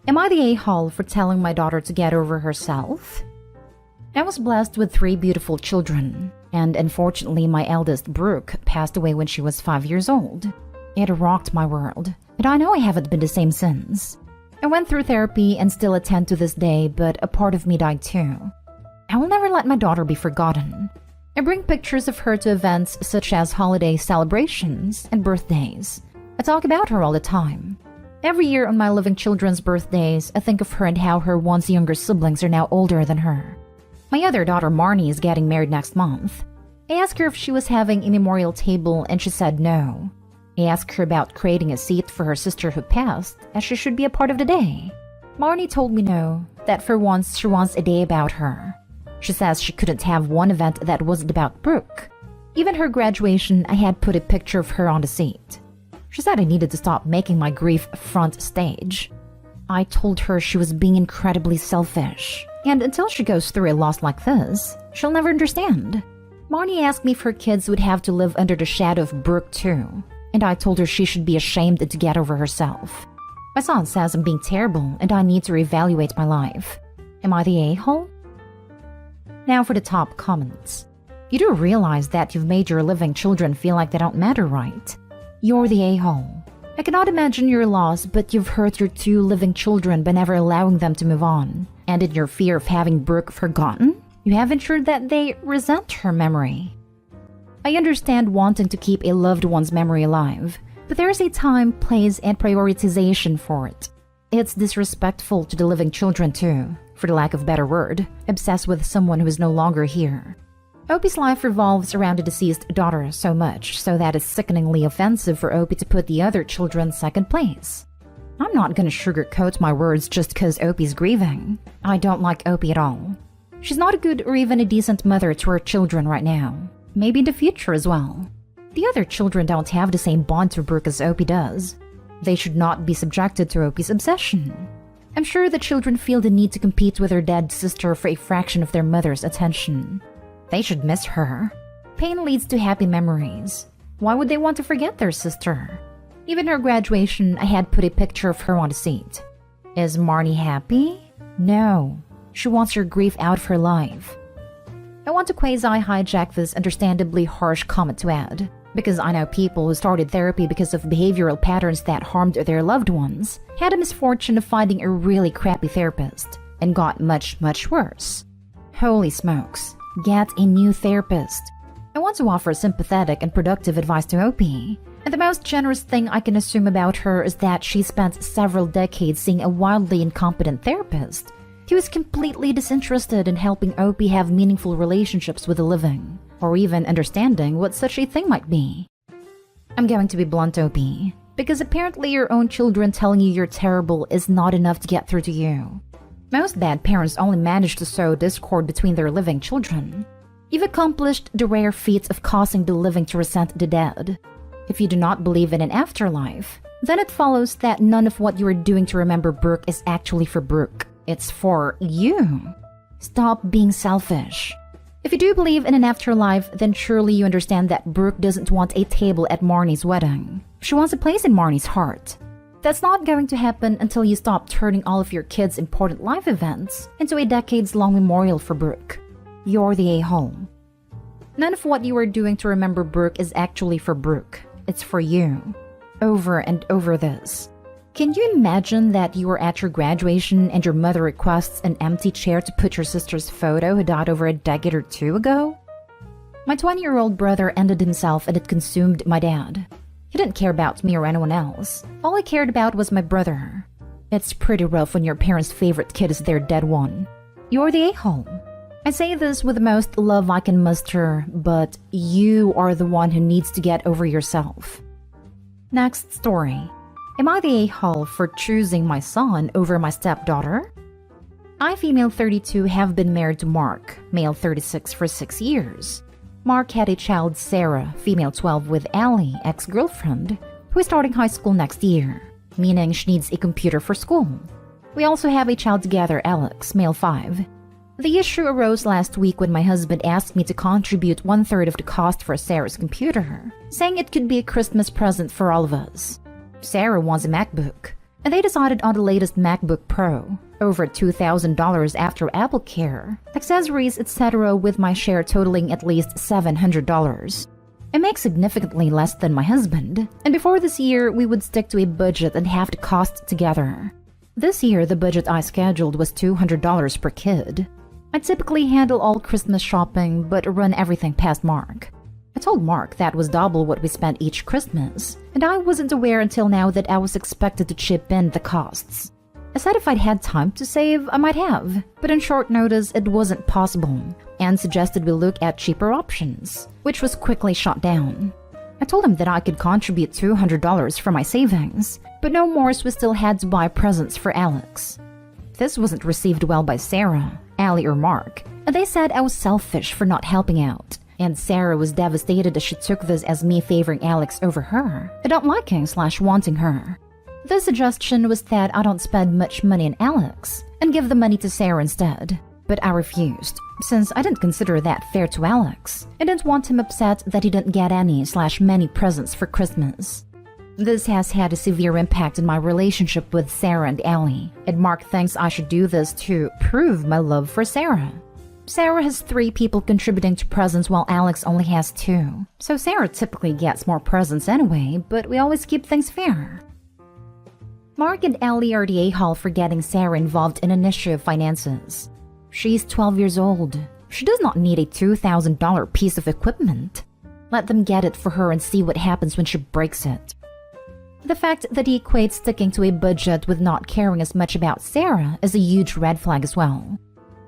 Am I the a-hole for telling my daughter to get over herself? I was blessed with 3 beautiful children, and unfortunately my eldest, Brooke, passed away when she was 5 years old. It rocked my world, and I know I haven't been the same since. I went through therapy and still attend to this day, but a part of me died too. I will never let my daughter be forgotten. I bring pictures of her to events such as holiday celebrations and birthdays. I talk about her all the time. Every year on my living children's birthdays, I think of her and how her once younger siblings are now older than her. My other daughter, Marnie, is getting married next month. I asked her if she was having a memorial table, and she said no. I asked her about creating a seat for her sister who passed, as she should be a part of the day. Marnie told me no, that for once she wants a day about her. She says she couldn't have one event that wasn't about Brooke. Even her graduation, I had put a picture of her on the seat. She said I needed to stop making my grief front stage. I told her she was being incredibly selfish, and until she goes through a loss like this, she'll never understand. Marnie asked me if her kids would have to live under the shadow of Brooke too, and I told her she should be ashamed to get over herself. My son says I'm being terrible and I need to reevaluate my life. Am I the a-hole? Now for the top comments. You do realize that you've made your living children feel like they don't matter, right? You're the a-hole. I cannot imagine your loss, but you've hurt your 2 living children by never allowing them to move on. And in your fear of having Brooke forgotten, you have ensured that they resent her memory. I understand wanting to keep a loved one's memory alive, but there is a time, place, and prioritization for it. It's disrespectful to the living children too, for the lack of a better word, obsessed with someone who is no longer here. Opie's life revolves around the deceased daughter so much, so that it's sickeningly offensive for Opie to put the other children second place. I'm not gonna sugarcoat my words just cause Opie's grieving. I don't like Opie at all. She's not a good or even a decent mother to her children right now. Maybe in the future as well. The other children don't have the same bond to Brooke as Opie does. They should not be subjected to Opie's obsession. I'm sure the children feel the need to compete with their dead sister for a fraction of their mother's attention. They should miss her. Pain leads to happy memories. Why would they want to forget their sister? Even her graduation, I had put a picture of her on the seat. Is Marnie happy? No. She wants her grief out of her life. I want to quasi-hijack this understandably harsh comment to add, because I know people who started therapy because of behavioral patterns that harmed their loved ones, had a misfortune of finding a really crappy therapist, and got much, much worse. Holy smokes. Get a new therapist. I want to offer sympathetic and productive advice to Opie, and the most generous thing I can assume about her is that she spent several decades seeing a wildly incompetent therapist. He was completely disinterested in helping Opie have meaningful relationships with the living, or even understanding what such a thing might be. I'm going to be blunt, Opie, because apparently your own children telling you you're terrible is not enough to get through to you. Most bad parents only manage to sow discord between their living children. You've accomplished the rare feat of causing the living to resent the dead. If you do not believe in an afterlife, then it follows that none of what you are doing to remember Brooke is actually for Brooke. It's for you. Stop being selfish. If you do believe in an afterlife, then surely you understand that Brooke doesn't want a table at Marnie's wedding. She wants a place in Marnie's heart. That's not going to happen until you stop turning all of your kids' important life events into a decades-long memorial for Brooke. You're the a-hole. None of what you are doing to remember Brooke is actually for Brooke. It's for you. Over and over this. Can you imagine that you are at your graduation and your mother requests an empty chair to put your sister's photo who died over a decade or 2 ago? My 20-year-old brother ended himself and it consumed my dad. He didn't care about me or anyone else. All he cared about was my brother. It's pretty rough when your parents' favorite kid is their dead one. You're the a-hole. I say this with the most love I can muster, but you are the one who needs to get over yourself. Next story. Am I the a-hole for choosing my son over my stepdaughter? I, female 32, have been married to Mark, male 36, for 6 years. Mark had a child, Sarah, female 12, with Allie, ex-girlfriend, who is starting high school next year, meaning she needs a computer for school. We also have a child together, Alex, male 5. The issue arose last week when my husband asked me to contribute 1/3 of the cost for Sarah's computer, saying it could be a Christmas present for all of us. Sarah wants a MacBook, and they decided on the latest MacBook Pro, over $2,000 after Apple Care, accessories, etc., with my share totaling at least $700. I make significantly less than my husband, and before this year, we would stick to a budget and have the cost together. This year, the budget I scheduled was $200 per kid. I typically handle all Christmas shopping, but run everything past Mark. I told Mark that was double what we spent each Christmas, and I wasn't aware until now that I was expected to chip in the costs. I said if I'd had time to save, I might have, but on short notice it wasn't possible, and suggested we look at cheaper options, which was quickly shot down. I told him that I could contribute $200 from my savings, but no more, so we still had to buy presents for Alex. This wasn't received well by Sarah, Allie, or Mark, and they said I was selfish for not helping out. And Sarah was devastated as she took this as me favoring Alex over her, and not liking/wanting her. The suggestion was that I don't spend much money on Alex, and give the money to Sarah instead. But I refused, since I didn't consider that fair to Alex, and didn't want him upset that he didn't get any/many presents for Christmas. This has had a severe impact on my relationship with Sarah and Allie, and Mark thinks I should do this to prove my love for Sarah. Sarah has 3 people contributing to presents while Alex only has 2. So Sarah typically gets more presents anyway, but we always keep things fair. Mark and Allie are the a-hole for getting Sarah involved in an issue of finances. She's 12 years old. She does not need a $2,000 piece of equipment. Let them get it for her and see what happens when she breaks it. The fact that he equates sticking to a budget with not caring as much about Sarah is a huge red flag as well.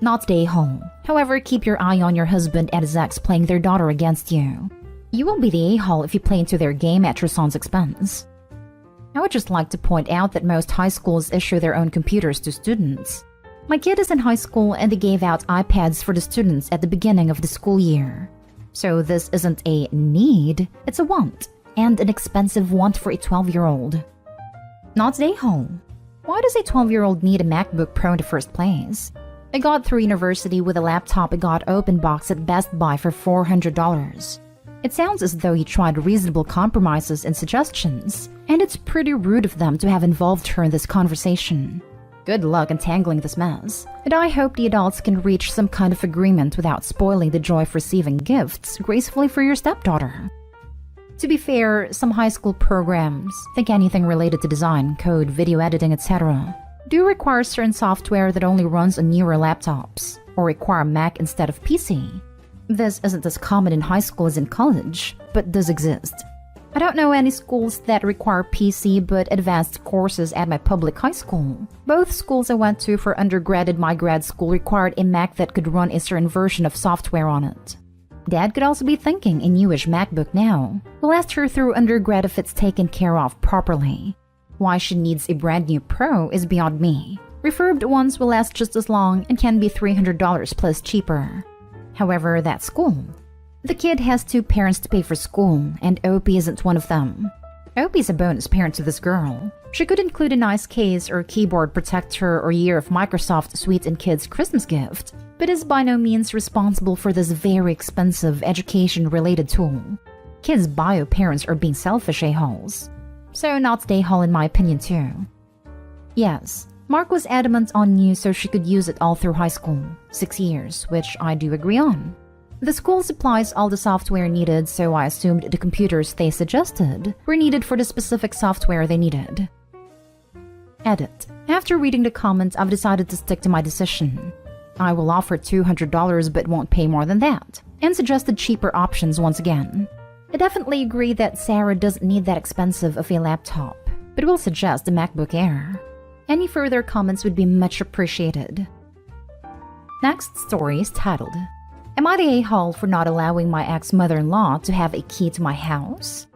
Not the a-hole. However, keep your eye on your husband and his ex playing their daughter against you. You won't be the a-hole if you play into their game at your son's expense. I would just like to point out that most high schools issue their own computers to students. My kid is in high school and they gave out iPads for the students at the beginning of the school year. So this isn't a need, it's a want, and an expensive want for a 12-year-old. Not the a-hole. Why does a 12-year-old need a MacBook Pro in the first place? I got through university with a laptop I got open box at Best Buy for $400. It sounds as though he tried reasonable compromises and suggestions, and it's pretty rude of them to have involved her in this conversation. Good luck untangling this mess, and I hope the adults can reach some kind of agreement without spoiling the joy of receiving gifts gracefully for your stepdaughter. To be fair, some high school programs, think anything related to design, code, video editing, etc., do require certain software that only runs on newer laptops, or require Mac instead of PC. This isn't as common in high school as in college, but does exist. I don't know any schools that require PC but advanced courses at my public high school. Both schools I went to for undergrad and my grad school required a Mac that could run a certain version of software on it. Dad could also be thinking a newish MacBook now. We'll ask her through undergrad if it's taken care of properly. Why she needs a brand new Pro is beyond me. Refurbed ones will last just as long and can be $300 plus cheaper. However, that's school. The kid has 2 parents to pay for school, and Opie isn't one of them. Opie's a bonus parent to this girl. She could include a nice case or keyboard protector or year of Microsoft Suite and kids' Christmas gift, but is by no means responsible for this very expensive education-related tool. Kids' bio parents are being selfish a-holes. So not the a-hole in my opinion too. Yes, Mark was adamant on new so she could use it all through high school, 6 years, which I do agree on. The school supplies all the software needed, so I assumed the computers they suggested were needed for the specific software they needed. Edit. After reading the comments, I've decided to stick to my decision. I will offer $200 but won't pay more than that, and suggested cheaper options once again. I definitely agree that Sarah doesn't need that expensive of a laptop, but will suggest a MacBook Air. Any further comments would be much appreciated. Next story is titled, Am I the a-hole for not allowing my ex-mother-in-law to have a key to my house?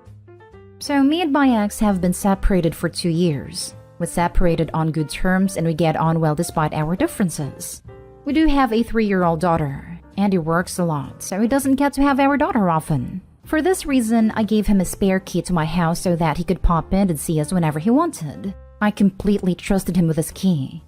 So me and my ex have been separated for 2 years. We separated on good terms and we get on well despite our differences. We do have a 3-year-old daughter, and he works a lot, so he doesn't get to have our daughter often. For this reason, I gave him a spare key to my house so that he could pop in and see us whenever he wanted. I completely trusted him with his key.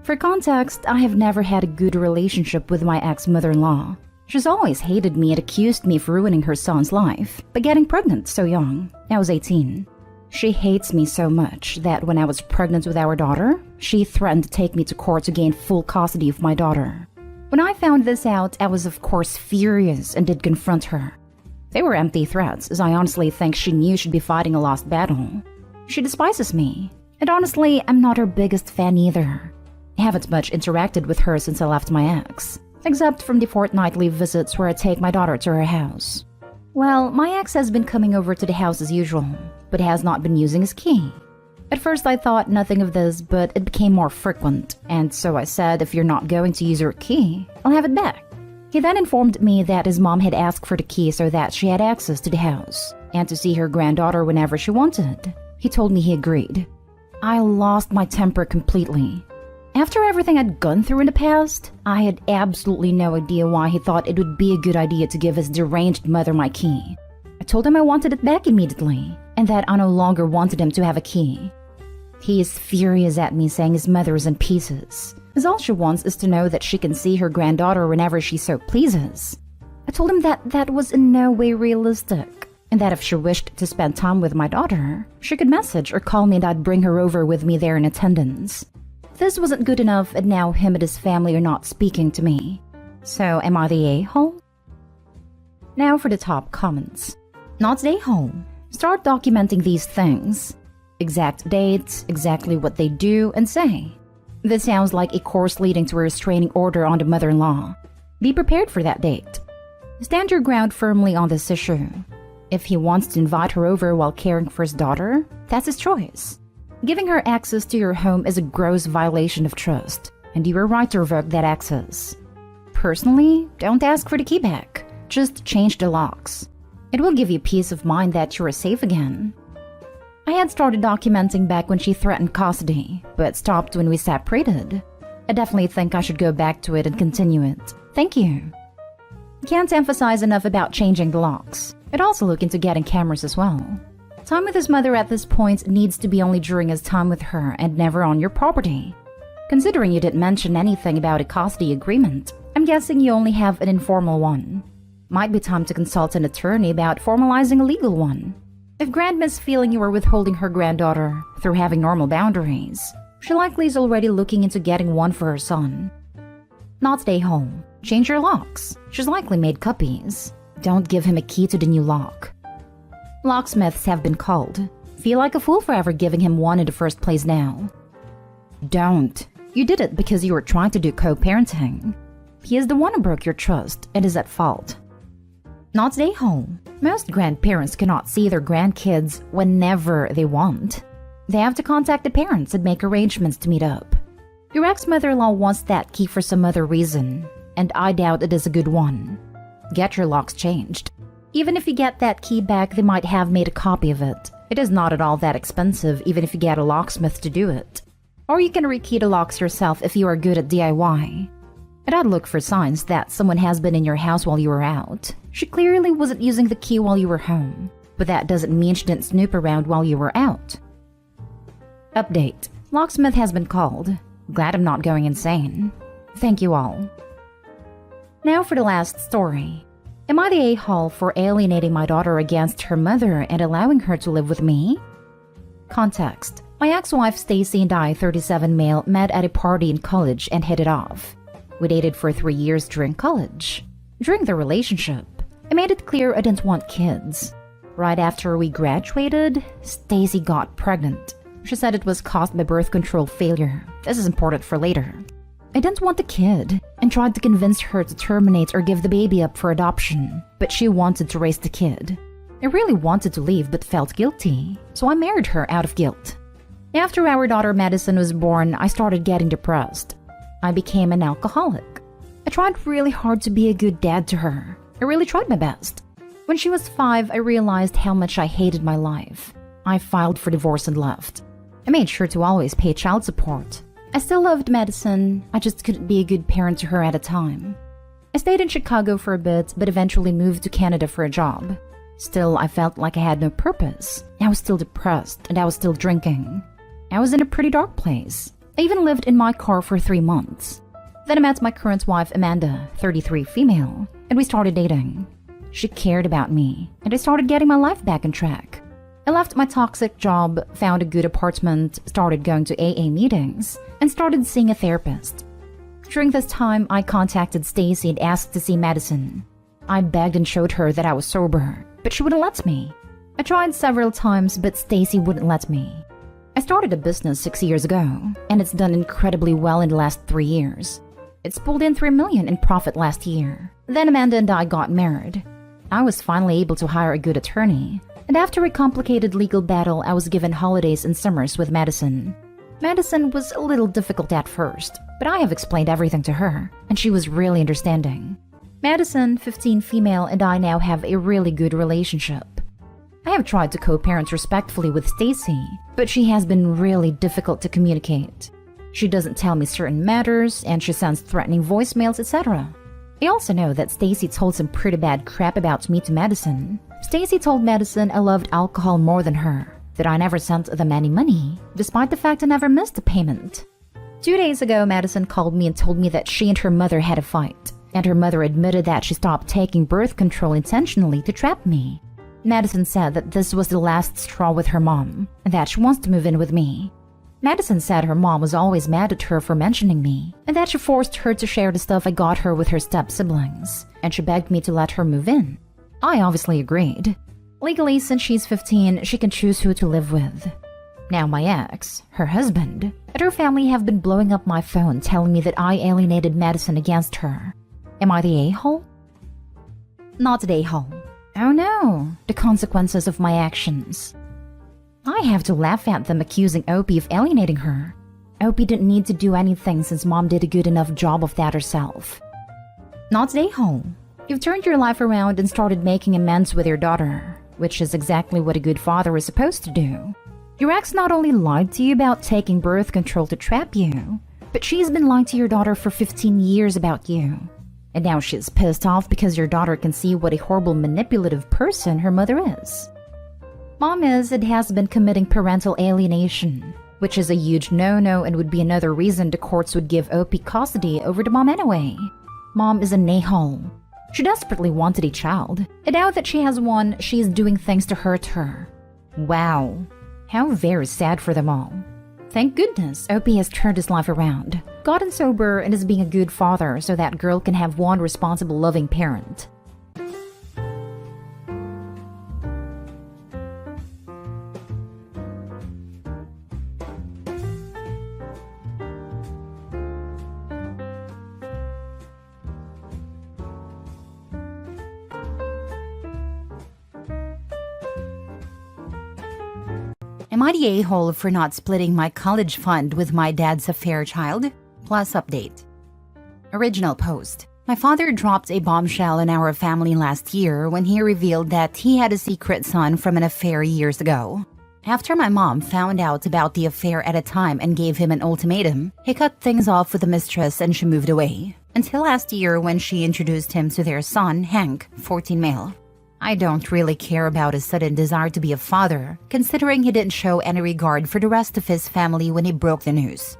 For context, I have never had a good relationship with my ex-mother-in-law. She's always hated me and accused me of ruining her son's life by getting pregnant so young. I was 18. She hates me so much that when I was pregnant with our daughter, she threatened to take me to court to gain full custody of my daughter. When I found this out, I was of course furious and did confront her. They were empty threats, as I honestly think she knew she'd be fighting a lost battle. She despises me, and honestly, I'm not her biggest fan either. I haven't much interacted with her since I left my ex, except from the fortnightly visits where I take my daughter to her house. Well, my ex has been coming over to the house as usual, but has not been using his key. At first I thought nothing of this, but it became more frequent, and so I said if you're not going to use your key, I'll have it back. He then informed me that his mom had asked for the key so that she had access to the house, and to see her granddaughter whenever she wanted. He told me he agreed. I lost my temper completely. After everything I'd gone through in the past, I had absolutely no idea why he thought it would be a good idea to give his deranged mother my key. I told him I wanted it back immediately, and that I no longer wanted him to have a key. He is furious at me, saying his mother is in pieces, as all she wants is to know that she can see her granddaughter whenever she so pleases. I told him that that was in no way realistic, and that if she wished to spend time with my daughter, she could message or call me and I'd bring her over with me there in attendance. This wasn't good enough, and now him and his family are not speaking to me. So am I the a-hole? Now for the top comments. Not the a-hole. Start documenting these things. Exact dates, exactly what they do and say. This sounds like a course leading to a restraining order on the mother-in-law. Be prepared for that date. Stand your ground firmly on this issue. If he wants to invite her over while caring for his daughter, that's his choice. Giving her access to your home is a gross violation of trust, and you are right to revoke that access. Personally, don't ask for the key back. Just change the locks. It will give you peace of mind that you are safe again. I had started documenting back when she threatened custody, but stopped when we separated. I definitely think I should go back to it and continue it. Thank you. Can't emphasize enough about changing the locks. I'd also look into getting cameras as well. Time with his mother at this point needs to be only during his time with her and never on your property. Considering you didn't mention anything about a custody agreement, I'm guessing you only have an informal one. Might be time to consult an attorney about formalizing a legal one. If Grandma's feeling you are withholding her granddaughter through having normal boundaries, she likely is already looking into getting one for her son. Not stay home. Change your locks. She's likely made copies. Don't give him a key to the new lock. Locksmiths have been called. Feel like a fool for ever giving him one in the first place now. Don't. You did it because you were trying to do co-parenting. He is the one who broke your trust and is at fault. Not stay home. Most grandparents cannot see their grandkids whenever they want. They have to contact the parents and make arrangements to meet up. Your ex-mother-in-law wants that key for some other reason, and I doubt it is a good one. Get your locks changed. Even if you get that key back, they might have made a copy of it. It is not at all that expensive, even if you get a locksmith to do it. Or you can rekey the locks yourself if you are good at DIY. And I'd look for signs that someone has been in your house while you were out. She clearly wasn't using the key while you were home, but that doesn't mean she didn't snoop around while you were out. Update. Locksmith has been called. Glad I'm not going insane. Thank you all. Now for the last story. Am I the a-hole for alienating my daughter against her mother and allowing her to live with me? Context. My ex-wife Stacy and I, 37 male, met at a party in college and hit it off. We dated for 3 years during college. During the relationship, I made it clear I didn't want kids. Right after we graduated, Stacy got pregnant. She said it was caused by birth control failure. This is important for later. I didn't want the kid and tried to convince her to terminate or give the baby up for adoption, but she wanted to raise the kid. I really wanted to leave but felt guilty, so I married her out of guilt. After our daughter Madison was born, I started getting depressed. I became an alcoholic. I tried really hard to be a good dad to her. I really tried my best. When she was 5, I realized how much I hated my life. I filed for divorce and left. I made sure to always pay child support. I still loved Madison, I just couldn't be a good parent to her at a time. I stayed in Chicago for a bit, but eventually moved to Canada for a job. Still, I felt like I had no purpose. I was still depressed, and I was still drinking. I was in a pretty dark place. I even lived in my car for 3 months. Then I met my current wife, Amanda, 33 female, and we started dating. She cared about me, and I started getting my life back on track. I left my toxic job, found a good apartment, started going to AA meetings, and started seeing a therapist. During this time, I contacted Stacy and asked to see Madison. I begged and showed her that I was sober, but she wouldn't let me. I tried several times, but Stacy wouldn't let me. I started a business 6 years ago, and it's done incredibly well in the last 3 years. It's pulled in $3 million in profit last year. Then Amanda and I got married. I was finally able to hire a good attorney, and after a complicated legal battle, I was given holidays and summers with Madison. Madison was a little difficult at first, but I have explained everything to her, and she was really understanding. Madison, 15 female, and I now have a really good relationship. I have tried to co-parent respectfully with Stacy, but she has been really difficult to communicate. She doesn't tell me certain matters, and she sends threatening voicemails, etc. I also know that Stacy told some pretty bad crap about me to Madison. Stacy told Madison I loved alcohol more than her, that I never sent them any money, despite the fact I never missed a payment. 2 days ago, Madison called me and told me that she and her mother had a fight, and her mother admitted that she stopped taking birth control intentionally to trap me. Madison said that this was the last straw with her mom, and that she wants to move in with me. Madison said her mom was always mad at her for mentioning me, and that she forced her to share the stuff I got her with her step-siblings, and she begged me to let her move in. I obviously agreed. Legally, since she's 15, she can choose who to live with. Now my ex, her husband, and her family have been blowing up my phone telling me that I alienated Madison against her. Am I the a-hole? Not the a-hole. Oh no, the consequences of my actions. I have to laugh at them accusing Opie of alienating her. Opie didn't need to do anything since mom did a good enough job of that herself. Not the a-hole. You've turned your life around and started making amends with your daughter, which is exactly what a good father is supposed to do. Your ex not only lied to you about taking birth control to trap you, but she's been lying to your daughter for 15 years about you. And now she's pissed off because your daughter can see what a horrible manipulative person her mother is. Mom is and has been committing parental alienation, which is a huge no-no and would be another reason the courts would give Opie custody over the mom anyway. Mom is a a-hole. She desperately wanted a child, and now that she has one, she is doing things to hurt her. Wow, how very sad for them all. Thank goodness Opie has turned his life around, gotten sober, and is being a good father so that girl can have one responsible, loving parent. Am I the a-hole for not splitting my college fund with my dad's affair child? Plus update. Original post. My father dropped a bombshell in our family last year when he revealed that he had a secret son from an affair years ago. After my mom found out about the affair at a time and gave him an ultimatum, he cut things off with the mistress and she moved away. Until last year when she introduced him to their son, Hank, 14 male. I don't really care about his sudden desire to be a father, considering he didn't show any regard for the rest of his family when he broke the news.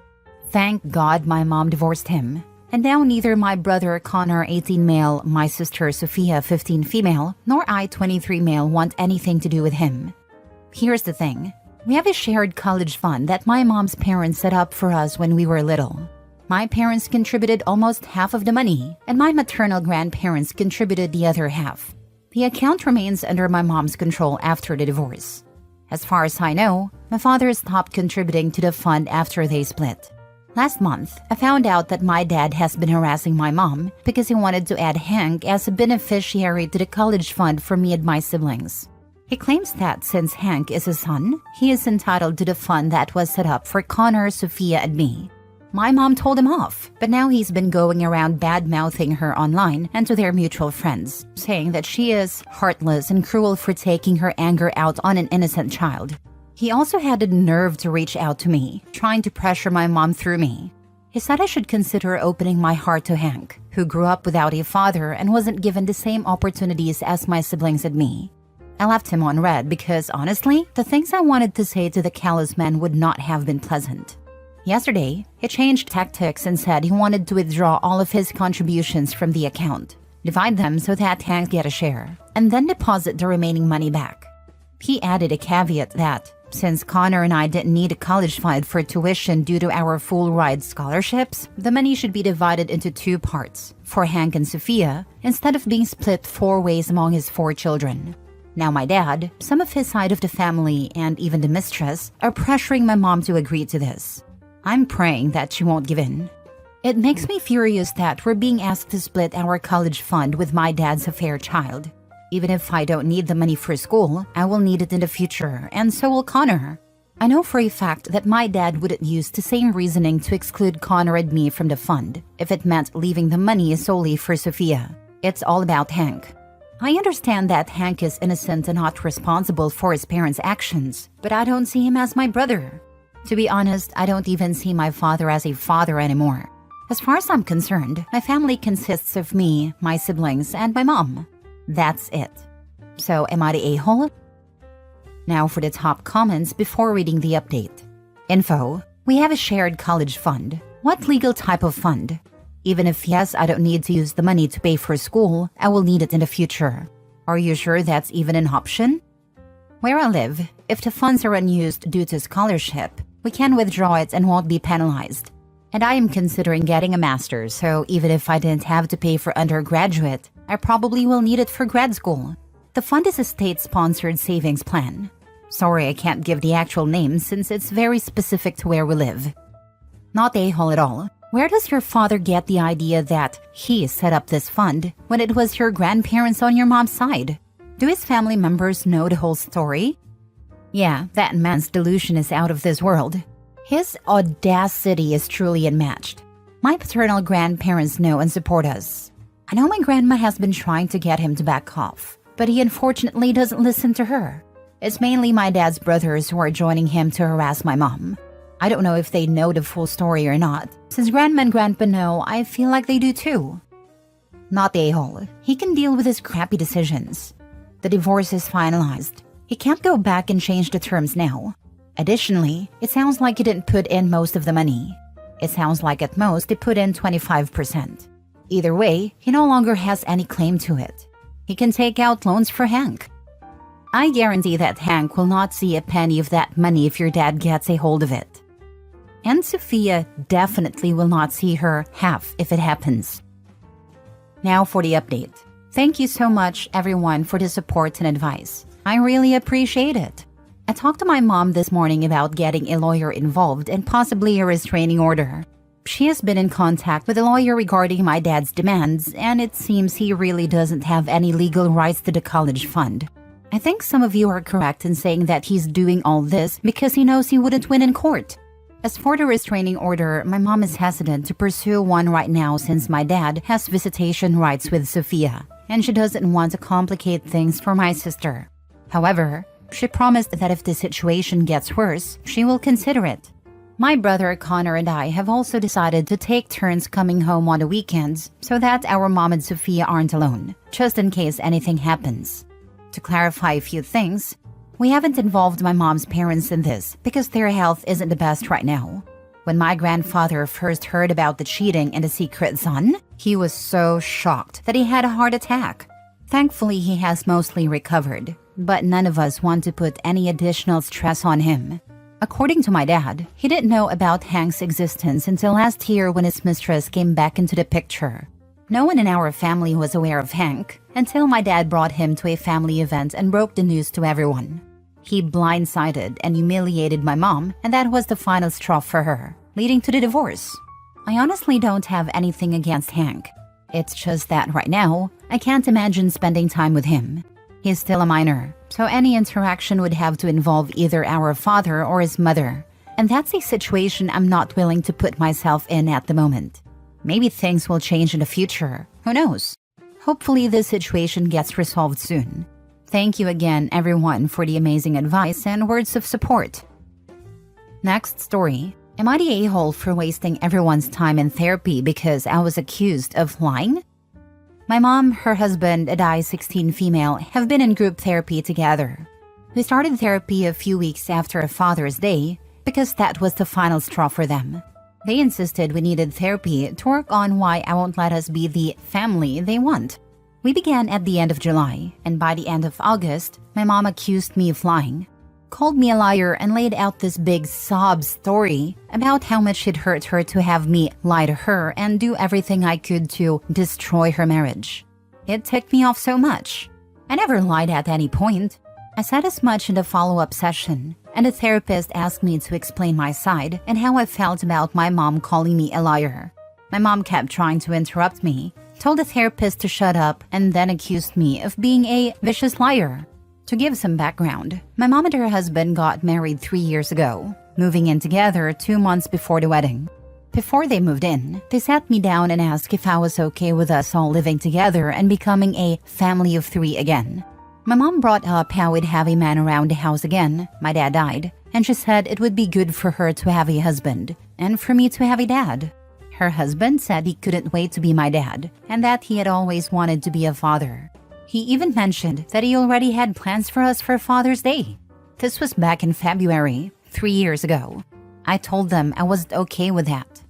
Thank God my mom divorced him, and now neither my brother Connor, 18 male, my sister Sophia, 15 female, nor I, 23 male, want anything to do with him. Here's the thing. We have a shared college fund that my mom's parents set up for us when we were little. My parents contributed almost half of the money, and my maternal grandparents contributed the other half. The account remains under my mom's control after the divorce. As far as I know, my father stopped contributing to the fund after they split. Last month, I found out that my dad has been harassing my mom because he wanted to add Hank as a beneficiary to the college fund for me and my siblings. He claims that since Hank is his son, he is entitled to the fund that was set up for Connor, Sophia, and me. My mom told him off, but now he's been going around bad-mouthing her online and to their mutual friends, saying that she is heartless and cruel for taking her anger out on an innocent child. He also had the nerve to reach out to me, trying to pressure my mom through me. He said I should consider opening my heart to Hank, who grew up without a father and wasn't given the same opportunities as my siblings and me. I left him on red because, honestly, the things I wanted to say to the callous man would not have been pleasant. Yesterday, he changed tactics and said he wanted to withdraw all of his contributions from the account, divide them so that Hank get a share, and then deposit the remaining money back. He added a caveat that, since Connor and I didn't need a college fund for tuition due to our full-ride scholarships, the money should be divided into 2 parts, for Hank and Sophia, instead of being split 4 ways among his 4 children. Now my dad, some of his side of the family, and even the mistress are pressuring my mom to agree to this. I'm praying that she won't give in. It makes me furious that we're being asked to split our college fund with my dad's affair child. Even if I don't need the money for school, I will need it in the future, and so will Connor. I know for a fact that my dad wouldn't use the same reasoning to exclude Connor and me from the fund if it meant leaving the money solely for Sophia. It's all about Hank. I understand that Hank is innocent and not responsible for his parents' actions, but I don't see him as my brother. To be honest, I don't even see my father as a father anymore. As far as I'm concerned, my family consists of me, my siblings, and my mom. That's it. So, am I the a-hole? Now for the top comments before reading the update. Info: we have a shared college fund. What legal type of fund? Even if yes, I don't need to use the money to pay for school, I will need it in the future. Are you sure that's even an option? Where I live, if the funds are unused due to scholarship, we can withdraw it and won't be penalized. And I am considering getting a master's, so even if I didn't have to pay for undergraduate, I probably will need it for grad school. The fund is a state-sponsored savings plan. Sorry, I can't give the actual name since it's very specific to where we live. Not a-hole at all. Where does your father get the idea that he set up this fund when it was your grandparents on your mom's side? Do his family members know the whole story? Yeah, that man's delusion is out of this world. His audacity is truly unmatched. My paternal grandparents know and support us. I know my grandma has been trying to get him to back off, but he unfortunately doesn't listen to her. It's mainly my dad's brothers who are joining him to harass my mom. I don't know if they know the full story or not. Since grandma and grandpa know, I feel like they do too. Not the a-hole. He can deal with his crappy decisions. The divorce is finalized. He can't go back and change the terms now. Additionally, it sounds like he didn't put in most of the money. It sounds like at most he put in 25%. Either way, he no longer has any claim to it. He can take out loans for Hank. I guarantee that Hank will not see a penny of that money if your dad gets a hold of it. And Sophia definitely will not see her half if it happens. Now for the update. Thank you so much, everyone, for the support and advice. I really appreciate it. I talked to my mom this morning about getting a lawyer involved and possibly a restraining order. She has been in contact with a lawyer regarding my dad's demands, and it seems he really doesn't have any legal rights to the college fund. I think some of you are correct in saying that he's doing all this because he knows he wouldn't win in court. As for the restraining order, my mom is hesitant to pursue one right now since my dad has visitation rights with Sophia, and she doesn't want to complicate things for my sister. However, she promised that if the situation gets worse, she will consider it. My brother Connor and I have also decided to take turns coming home on the weekends so that our mom and Sophia aren't alone, just in case anything happens. To clarify a few things, we haven't involved my mom's parents in this because their health isn't the best right now. When my grandfather first heard about the cheating and the secret son, he was so shocked that he had a heart attack. Thankfully, he has mostly recovered, but none of us want to put any additional stress on him. According to my dad, he didn't know about Hank's existence until last year when his mistress came back into the picture. No one in our family was aware of Hank until my dad brought him to a family event and broke the news to everyone. He blindsided and humiliated my mom, and that was the final straw for her, leading to the divorce. I honestly don't have anything against Hank. It's just that right now, I can't imagine spending time with him. He's still a minor, so any interaction would have to involve either our father or his mother, and that's a situation I'm not willing to put myself in at the moment. Maybe things will change in the future, who knows? Hopefully this situation gets resolved soon. Thank you again, everyone, for the amazing advice and words of support. Next story. Am I the a-hole for wasting everyone's time in therapy because I was accused of lying? My mom, her husband, and I, 16 female, have been in group therapy together. We started therapy a few weeks after Father's Day because that was the final straw for them. They insisted we needed therapy to work on why I won't let us be the family they want. We began at the end of July, and by the end of August, my mom accused me of lying, called me a liar, and laid out this big sob story about how much it hurt her to have me lie to her and do everything I could to destroy her marriage. It ticked me off so much. I never lied at any point. I said as much in the follow-up session, and the therapist asked me to explain my side and how I felt about my mom calling me a liar. My mom kept trying to interrupt me, told the therapist to shut up, and then accused me of being a vicious liar. To give some background, my mom and her husband got married 3 years ago, moving in together 2 months before the wedding. Before they moved in, they sat me down and asked if I was okay with us all living together and becoming a family of 3 again. My mom brought up how we'd have a man around the house again. My dad died, and she said it would be good for her to have a husband, and for me to have a dad. Her husband said he couldn't wait to be my dad, and that he had always wanted to be a father. He even mentioned that he already had plans for us for Father's Day. This was back in February, 3 years ago. I told them I wasn't okay with that.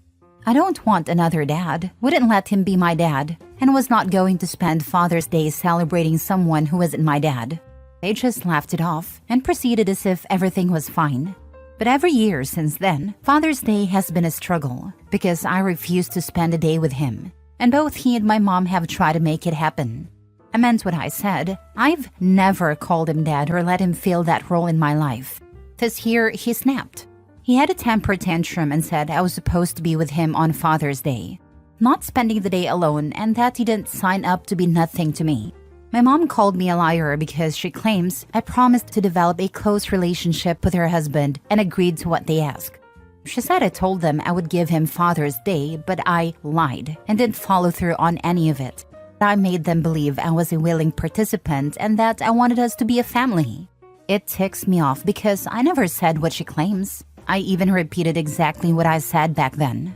I don't want another dad, wouldn't let him be my dad, and was not going to spend Father's Day celebrating someone who isn't my dad. They just laughed it off and proceeded as if everything was fine. But every year since then, Father's Day has been a struggle because I refuse to spend a day with him, and both he and my mom have tried to make it happen. I meant what I said. I've never called him dad or let him feel that role in my life. This year, he snapped. He had a temper tantrum and said I was supposed to be with him on Father's Day, not spending the day alone, and that he didn't sign up to be nothing to me. My mom called me a liar because she claims I promised to develop a close relationship with her husband and agreed to what they asked. She said I told them I would give him Father's Day, but I lied and didn't follow through on any of it. I made them believe I was a willing participant and that I wanted us to be a family. It ticks me off because I never said what she claims. I even repeated exactly what I said back then.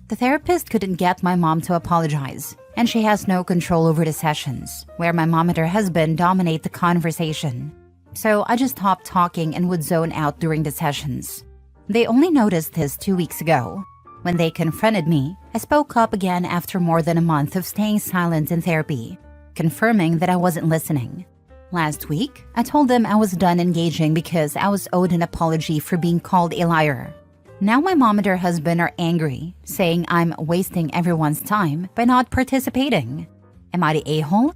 The therapist couldn't get my mom to apologize, and she has no control over the sessions, where my mom and her husband dominate the conversation. So I just stopped talking and would zone out during the sessions. They only noticed this 2 weeks ago. When they confronted me, I spoke up again after more than a month of staying silent in therapy, confirming that I wasn't listening. Last week, I told them I was done engaging because I was owed an apology for being called a liar. Now my mom and her husband are angry, saying I'm wasting everyone's time by not participating. Am I the a-hole?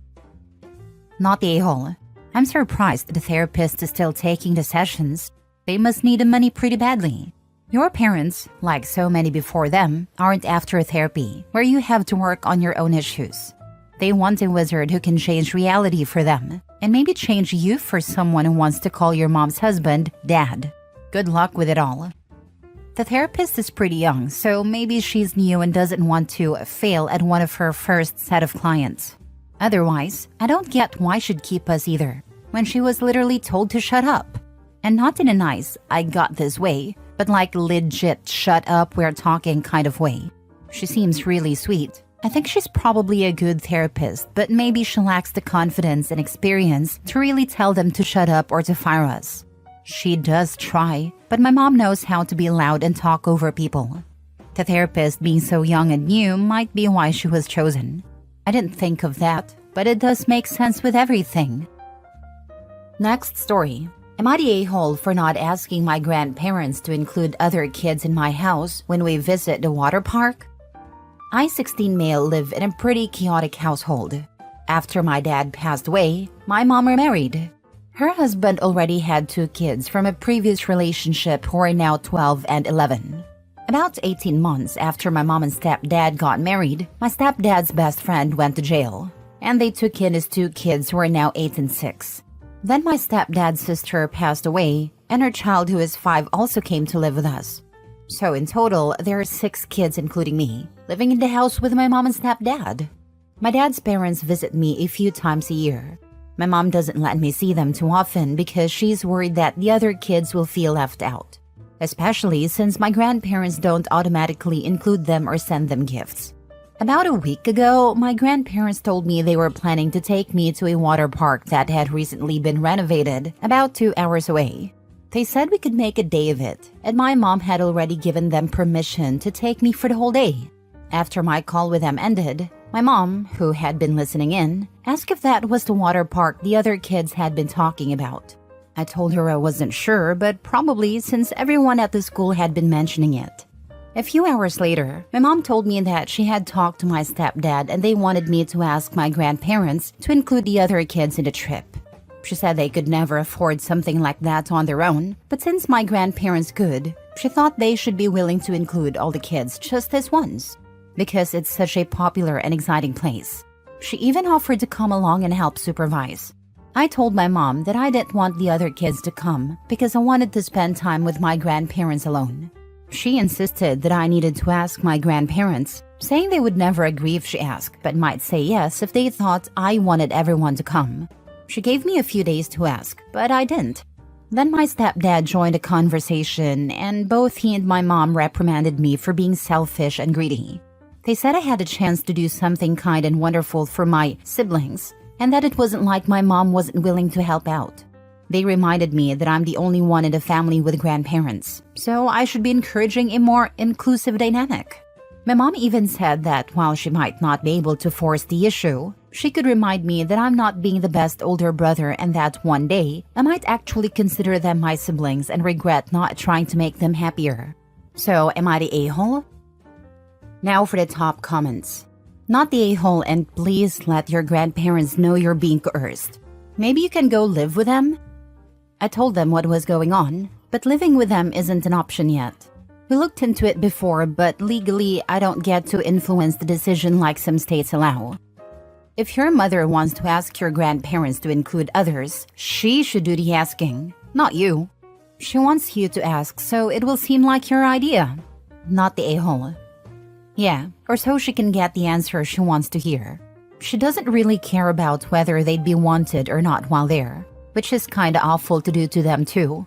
Not the a-hole. I'm surprised the therapist is still taking the sessions. They must need the money pretty badly. Your parents, like so many before them, aren't after therapy, where you have to work on your own issues. They want a wizard who can change reality for them, and maybe change you for someone who wants to call your mom's husband dad. Good luck with it all. The therapist is pretty young, so maybe she's new and doesn't want to fail at one of her first set of clients. Otherwise, I don't get why she'd keep us either, when she was literally told to shut up. And not in a nice, I got this way, but like legit shut up, we're talking kind of way. She seems really sweet. I think she's probably a good therapist, but maybe she lacks the confidence and experience to really tell them to shut up or to fire us. She does try, but my mom knows how to be loud and talk over people. The therapist being so young and new might be why she was chosen. I didn't think of that, but it does make sense with everything. Next story. Am I the a-hole for not asking my grandparents to include other kids in my house when we visit the water park? I, 16 male, live in a pretty chaotic household. After my dad passed away, my mom remarried. Her husband already had 2 kids from a previous relationship who are now 12 and 11. About 18 months after my mom and stepdad got married, my stepdad's best friend went to jail, and they took in his 2 kids who are now 8 and 6. Then my stepdad's sister passed away, and her child who is 5 also came to live with us. So in total, there are 6 kids including me, living in the house with my mom and stepdad. My dad's parents visit me a few times a year. My mom doesn't let me see them too often because she's worried that the other kids will feel left out, especially since my grandparents don't automatically include them or send them gifts. About a week ago, my grandparents told me they were planning to take me to a water park that had recently been renovated about 2 hours away. They said we could make a day of it, and my mom had already given them permission to take me for the whole day. After my call with them ended, My mom, who had been listening in, asked if that was the water park the other kids had been talking about. I told her I wasn't sure, but probably since everyone at the school had been mentioning it. A few hours later, my mom told me that she had talked to my stepdad and they wanted me to ask my grandparents to include the other kids in the trip. She said they could never afford something like that on their own, but since my grandparents could, she thought they should be willing to include all the kids just as once, because it's such a popular and exciting place. She even offered to come along and help supervise. I told my mom that I didn't want the other kids to come because I wanted to spend time with my grandparents alone. She insisted that I needed to ask my grandparents, saying they would never agree if she asked, but might say yes if they thought I wanted everyone to come. She gave me a few days to ask, but I didn't. Then my stepdad joined a conversation, and both he and my mom reprimanded me for being selfish and greedy. They said I had a chance to do something kind and wonderful for my siblings, and that it wasn't like my mom wasn't willing to help out. They reminded me that I'm the only one in the family with grandparents, so I should be encouraging a more inclusive dynamic. My mom even said that while she might not be able to force the issue, she could remind me that I'm not being the best older brother and that one day, I might actually consider them my siblings and regret not trying to make them happier. So, am I the a-hole? Now for the top comments. Not the a-hole, and please let your grandparents know you're being coerced. Maybe you can go live with them? I told them what was going on, but living with them isn't an option yet. We looked into it before, but legally I don't get to influence the decision like some states allow. If your mother wants to ask your grandparents to include others, she should do the asking, not you. She wants you to ask, so it will seem like your idea, not the a-hole. Yeah, or so she can get the answer she wants to hear. She doesn't really care about whether they'd be wanted or not while there, which is kinda awful to do to them too.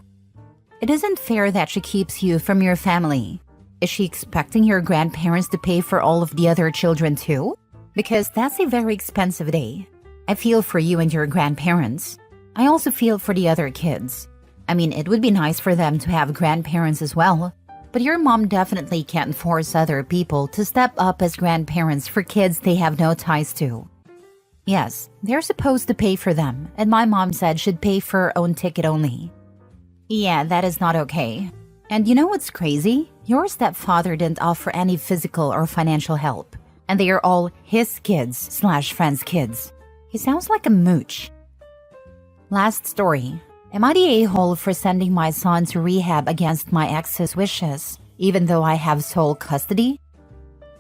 It isn't fair that she keeps you from your family. Is she expecting your grandparents to pay for all of the other children too? Because that's a very expensive day. I feel for you and your grandparents. I also feel for the other kids. I mean, it would be nice for them to have grandparents as well. But your mom definitely can't force other people to step up as grandparents for kids they have no ties to. Yes, they're supposed to pay for them, and my mom said she'd pay for her own ticket only. Yeah, that is not okay. And you know what's crazy? Your stepfather didn't offer any physical or financial help, and they are all his kids/friends' kids. He sounds like a mooch. Last story. Am I the a-hole for sending my son to rehab against my ex's wishes, even though I have sole custody?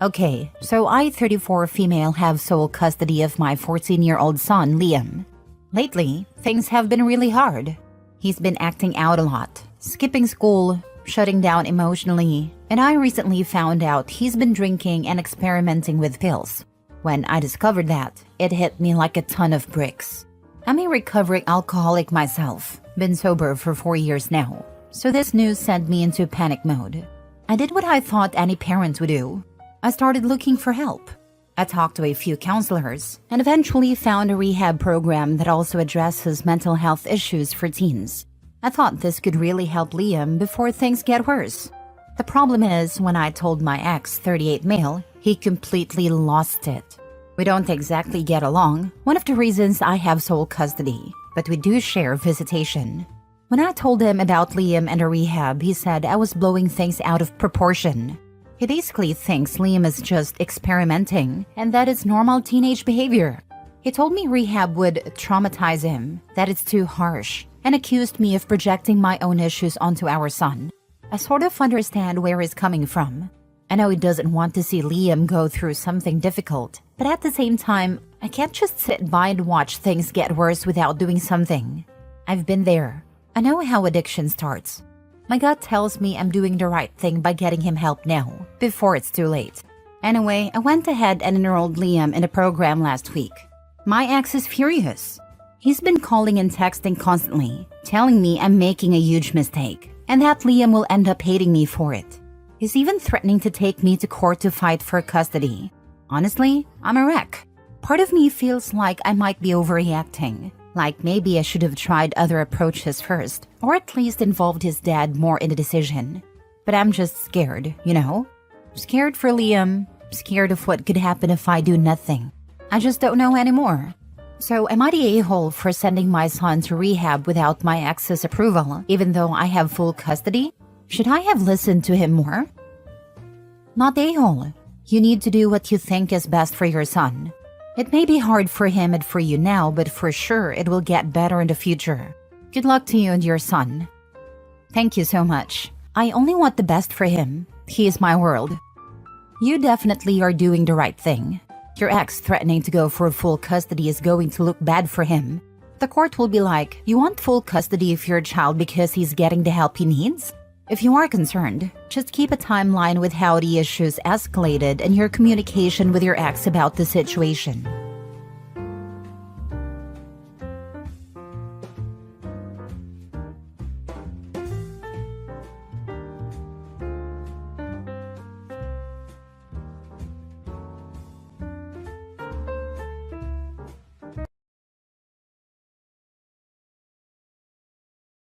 Okay, so I, 34 female, have sole custody of my 14-year-old son, Liam. Lately, things have been really hard. He's been acting out a lot, skipping school, shutting down emotionally, and I recently found out he's been drinking and experimenting with pills. When I discovered that, it hit me like a ton of bricks. I'm a recovering alcoholic myself, been sober for 4 years now, so this news sent me into panic mode. I did what I thought any parent would do. I started looking for help. I talked to a few counselors and eventually found a rehab program that also addresses mental health issues for teens. I thought this could really help Liam before things get worse. The problem is, when I told my ex, 38 male, he completely lost it. We don't exactly get along, one of the reasons I have sole custody, but we do share visitation. When I told him about Liam and a rehab, he said I was blowing things out of proportion. He basically thinks Liam is just experimenting and that it's normal teenage behavior. He told me rehab would traumatize him, that it's too harsh, and accused me of projecting my own issues onto our son. I sort of understand where he's coming from. I know he doesn't want to see Liam go through something difficult, but at the same time, I can't just sit by and watch things get worse without doing something. I've been there. I know how addiction starts. My gut tells me I'm doing the right thing by getting him help now, before it's too late. Anyway, I went ahead and enrolled Liam in a program last week. My ex is furious. He's been calling and texting constantly, telling me I'm making a huge mistake, and that Liam will end up hating me for it. He's even threatening to take me to court to fight for custody. Honestly, I'm a wreck. Part of me feels like I might be overreacting. Like maybe I should have tried other approaches first, or at least involved his dad more in the decision. But I'm just scared, you know? Scared for Liam, scared of what could happen if I do nothing. I just don't know anymore. So am I the a-hole for sending my son to rehab without my ex's approval, even though I have full custody? Should I have listened to him more? Not a-hole. You need to do what you think is best for your son. It may be hard for him and for you now, but for sure it will get better in the future. Good luck to you and your son. Thank you so much. I only want the best for him. He is my world. You definitely are doing the right thing. Your ex threatening to go for full custody is going to look bad for him. The court will be like, you want full custody of your child because he's getting the help he needs? If you are concerned, just keep a timeline with how the issues escalated and your communication with your ex about the situation.